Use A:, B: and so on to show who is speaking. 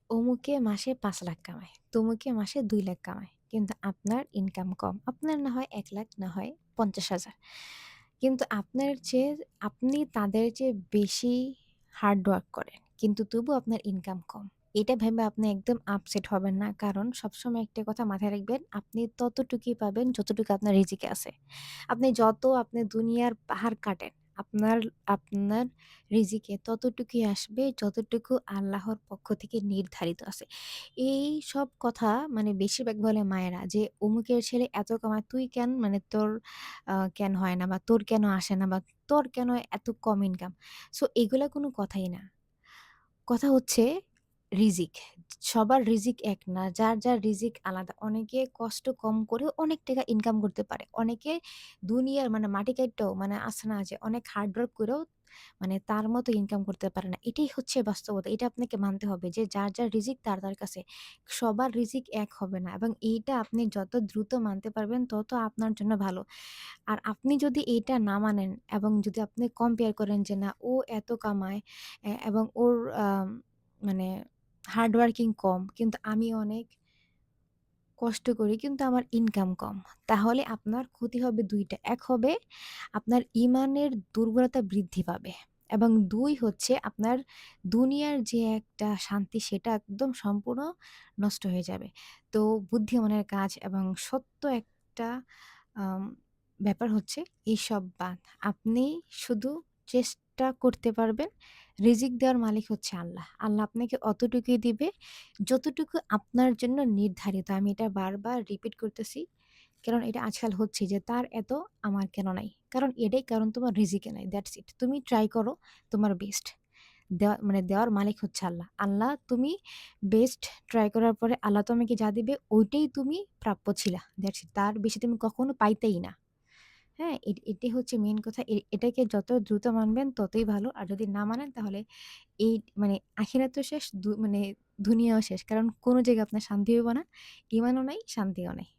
A: অমুকে মাসে ৫,০০,০০০ কামায়, তমুকে মাসে ২,০০,০০০ কামায়। কিন্তু আপনার ইনকাম কম। আপনার না হয় ১,০০,০০০, না হয় ৫০,০০০। কিন্তু আপনি তাদের চেয়ে বেশি হার্ড ওয়ার্ক করেন। কিন্তু তবুও আপনার ইনকাম কম। এটা ভেবে আপনি একদম আপসেট হবেন না। কারণ সবসময় একটা কথা মাথায় রাখবেন, আপনি ততটুকুই পাবেন যতটুকু আপনার রিজিকে আছে। আপনি দুনিয়ার পাহাড় কাটেন, আপনার আপনার রিজিকে ততটুকুই আসবে যতটুকু আল্লাহর পক্ষ থেকে নির্ধারিত আছে। এইসব কথা মানে বেশিরভাগ বলে মায়েরা যে, "অমুকের ছেলে এত কামায়, তুই কেন মানে তোর কেন হয় না বা তোর কেন আসে না বা তোর কেন এত কম ইনকাম?" সো এগুলা কোনো কথাই না। কথা হচ্ছে রিজিক। সবার রিজিক এক না। যার রিজিক আলাদা। অনেকে কষ্ট কম করেও অনেক টাকা ইনকাম করতে পারে। অনেকে দুনিয়ার মানে মাটি কাইট্টাও মানে আছে না যে অনেক হার্ড ওয়ার্ক করেও মানে তার মতো ইনকাম করতে পারে না। এটাই হচ্ছে বাস্তবতা। এটা আপনাকে মানতে হবে যে যার রিজিক তার কাছে। সবার রিজিক এক হবে না এবং এইটা আপনি যত দ্রুত মানতে পারবেন তত আপনার জন্য ভালো। আর আপনি যদি এইটা না মানেন এবং যদি আপনি কম্পেয়ার করেন যে না ও এত কামায় এবং ওর মানে হার্ড ওয়ার্কিং কম কিন্তু আমি অনেক কষ্ট করি কিন্তু আমার ইনকাম কম। তাহলে আপনার ক্ষতি হবে ২ টা। এক হবে আপনার ইমানের দুর্বলতা বৃদ্ধি পাবে এবং ২ হচ্ছে আপনার দুনিয়ার যে একটা শান্তি সেটা একদম সম্পূর্ণ নষ্ট হয়ে যাবে। তো বুদ্ধিমানের কাজ এবং সত্য একটা আম ব্যাপার হচ্ছে এইসব বাদ। আপনি শুধু চেষ্টা করতে পারবেন। রিজিক দেওয়ার মালিক হচ্ছে আল্লাহ। আল্লাহ আপনাকে অতটুকুই দিবে যতটুকু আপনার জন্য নির্ধারিত। আমি এটা বারবার রিপিট করতেছি। কারণ এটা আজকাল হচ্ছে যে তার এত আমার কেন নাই? কারণ তোমার রিজিকে নাই। That's it. তুমি ট্রাই করো তোমার বেস্ট। দেওয়ার মালিক হচ্ছে আল্লাহ। আল্লাহ তুমি বেস্ট ট্রাই করার পরে আল্লাহ তোমাকে যা দিবে ওইটাই তুমি প্রাপ্য ছিলা। That's it. তার বেশি তুমি কখনো পাইতেই না। হ্যাঁ? এটাই হচ্ছে মেইন কথা। এটাকে যত দ্রুত মানবেন ততই ভালো। আর যদি না মানেন তাহলে এই মানে আখিরাতও শেষ মানে দুনিয়াও শেষ। কারণ কোন জায়গায় আপনার শান্তি হইব না। ইমানও নাই, শান্তিও নাই।